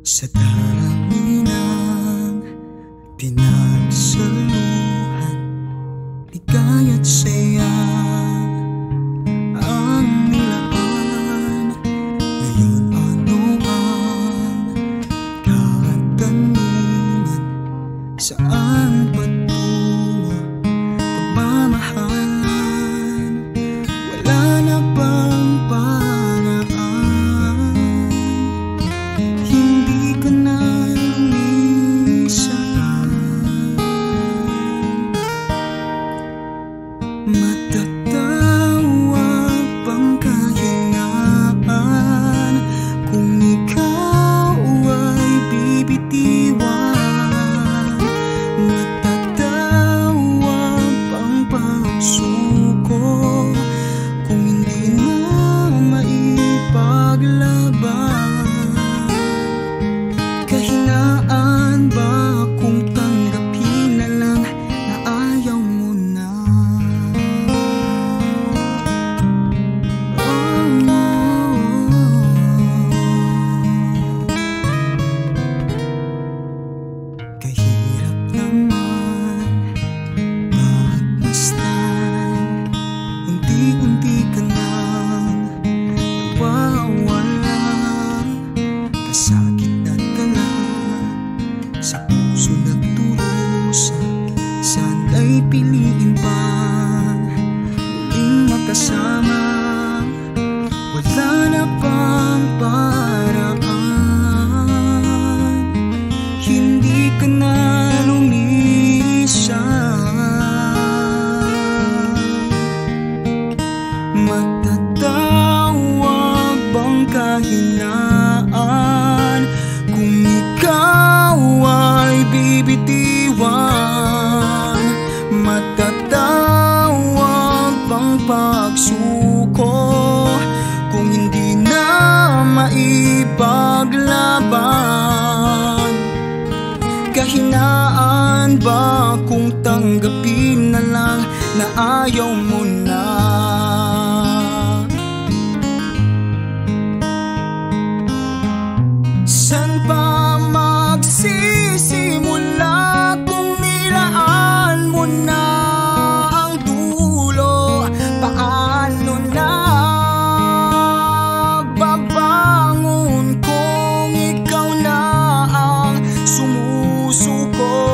Sa dami ng pinagsaluhan, ligaya't saya ang nilaan. Ngayon ano ang katanungan? Saan patungo pagmamahalan? Wala na bang paraan? Hindi ka na lumisan. Matatawag bang kahinaan kung ikaw ay bibitiwan? Matatawag bang pagsuko kung hindi na maipaglaban? Kahinaan ba kung tanggapin na lang na ayaw mo na? Kahirap naman magmasdan, unti-unti ka nang nawawala. Kasakit na tala sa puso nagdurusa, sana'y piliin bang muling magkasama? Wala na bang paraan? Hindi ka na lumisan. Matatawag bang kahinaan kung ikaw ay bibitiwan? Matatawag bang pagsuko kung hindi na maipaglaban? Kahinaan ba kung tanggapin na lang na ayaw mo na? San pa magsisimula kung nilaan mo na ang dulo? Paano na babangon kung ikaw na ang sumusuko?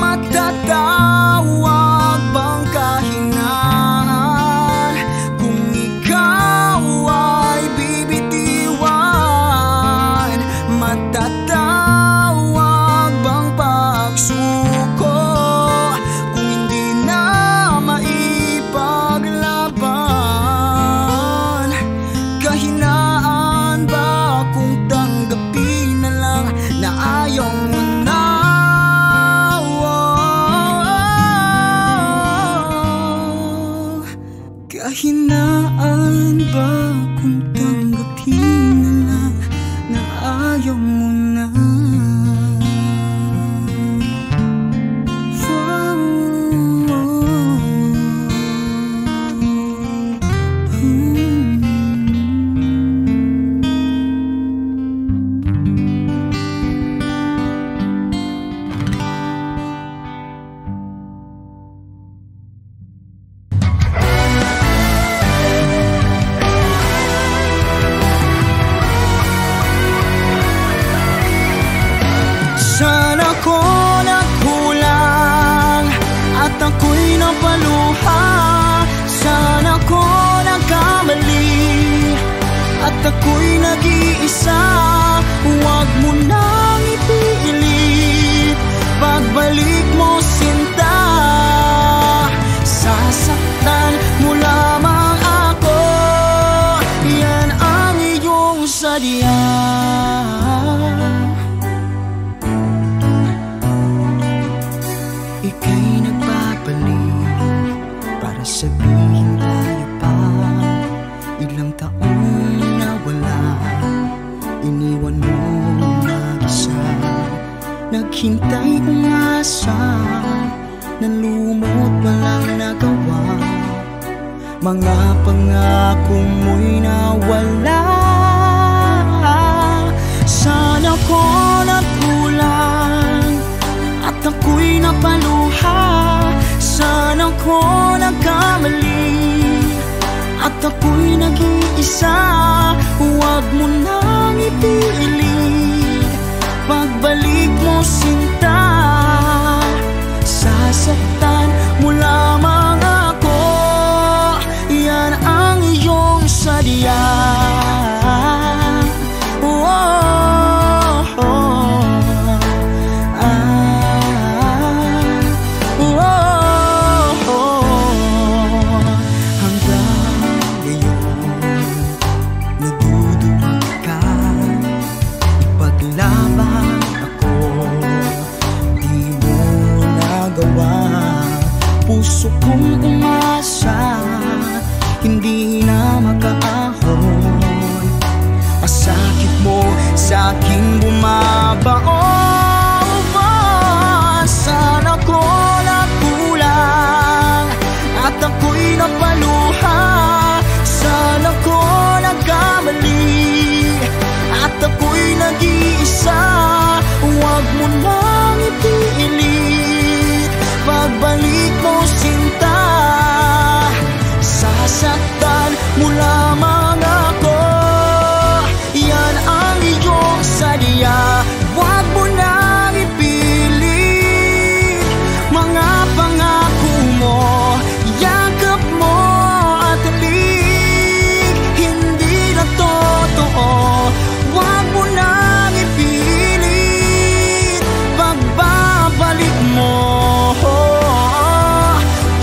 Matatawag bang kahinaan kung ikaw ay bibitiwan? Matatawag bang pagsuko kung hindi na maipaglaban? Kahinaan ba kung tanggapin na lang na ayaw mo na? Kahinaan ba kung tanggapin na lang na ayaw mo na? Sana ko nagkulang at ako'y napaluha. Sana ko nagkamali at ako'y nag-iisa. Huwag mo nang ipilit pagbalik mo, sinta. Sasaktan mo lamang ako, yan ang iyong sadya. Ika'y nagbabalik para sabihin tayo pa. Ilang taon na wala, iniwan mo mag-isa. Naghintay umasa, nalumot walang nagawa. mga pangako mo'y nawala. Sana ko nagkulang at ako'y napaluha. Sana ko nagkamali at ako'y nag-iisa. Huwag mo nang ipilit pagbalik mo, sinta. Sasaktan mo lamang ako, yan ang iyong sadya. Puso kong umasa, hindi na makaahon. Pasakit mo sa aking bumabaon. Sana ko nagkulang at ako'y napaluha. Sana ko nagkamali at ako'y nag-iisa. Huwag mo nang ipilit pagbalik mo, sinta. Sasaktan mo lamang ako, yan ang iyong sadya. Huwag mo nang ipilit mga pangako mo, yakap mo at halik, hindi na totoo. Huwag mo nang ipilit pagbabalik mo.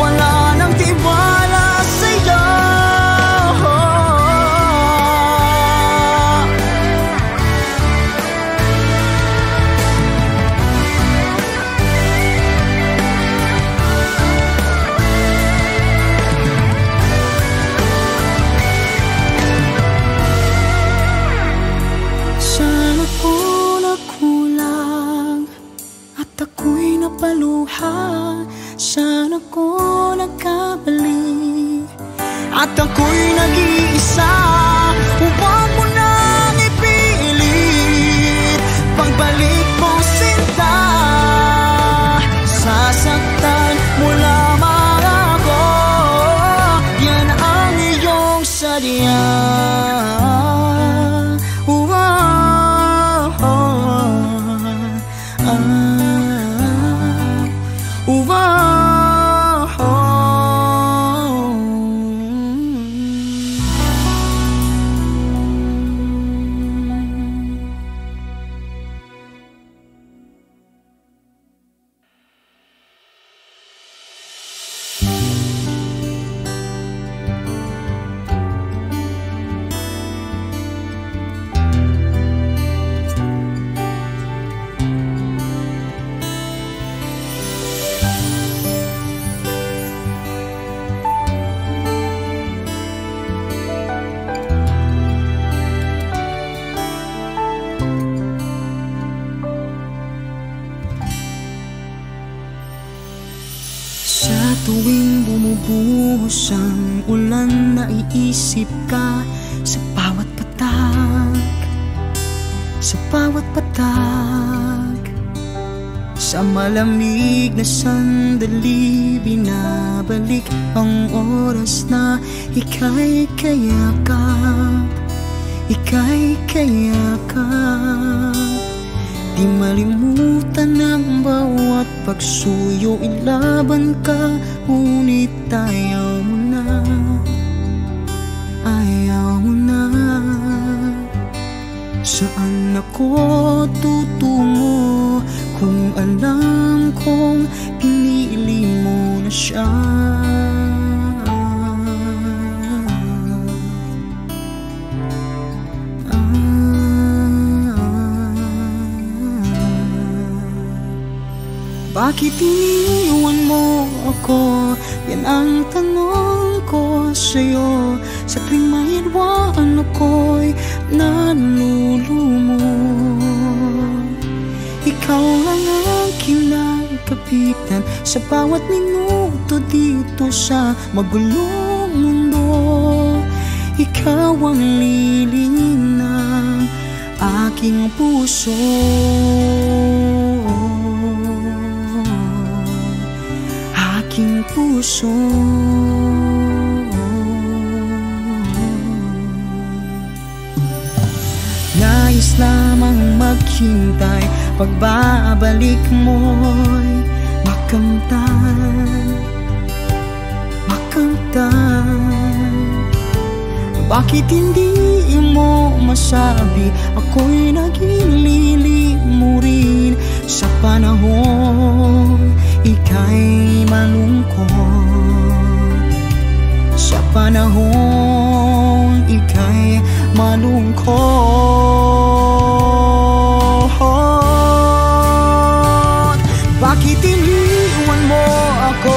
Wala nang tiwala sa'yo. Sana ko nagkulang at ako'y napaluha. Sana ko nagkamali at ako'y nag-iisa. Huwag mo nang ipilit pagbalik mo, sinta. Sasaktan mo lamang ako, yan ang iyong sadya. Tuwing bumubuhos ang ulan, naiisip ka sa bawat patag, sa bawat patag. Sa malamig na sandali, binabalik ang oras na ika'y kayakap, ika'y kayakap. Di malimutan ang bawat pagsuyo, ilaban ka, ngunit ayaw mo na, ayaw mo na. Saan ako tutungo kung alam kong pinili mo na siya? Bakit iniwan mo ako? Yan ang tanong ko sa'yo. Sa tuwing mayadwaan ako'y nalulumod. Ikaw ang aking nagkapitan sa bawat minuto dito sa magulong mundo. ikaw ang lilim ng aking puso. Aking puso. Nais lamang maghintay, pagbabalik mo'y makamtan, makamtan. Bakit hindi mo masabi ako'y naging lilim rin sa panahon ika'y malungkot, sa panahon ika'y malungkot. Bakit iniwan mo ako?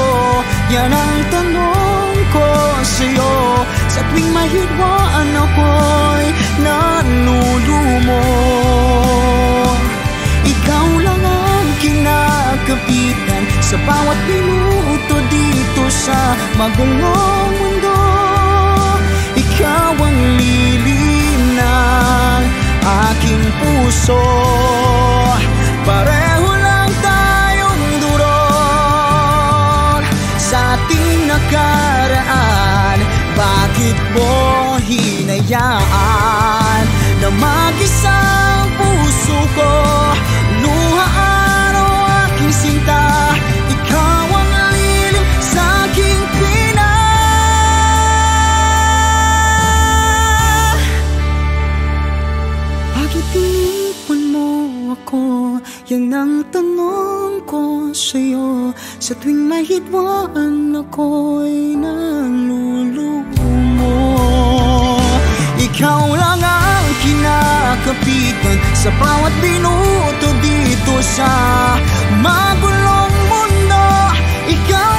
Yan ang tanong ko sa'yo. Sa tuwing mahirwaan ako'y nanulumo. Ikaw lang ang kinakapitan sa bawat minuto dito sa magulong mundo. Ikaw ang lilim ng aking puso. Pareho lang tayong durog sa ating nakaraan. Bakit mo hinayaan na mag-isang puso ko? Luha araw aking sinta, ikaw ang lilim sa aking pina. Bakit iniwan mo ako? Yan ang tanong ko sa'yo. Sa tuwing mahidwaan ako'y nalulumo. Ikaw lang ang kinakapitan sa bawat minuto dito sa magulong mundo. Ikaw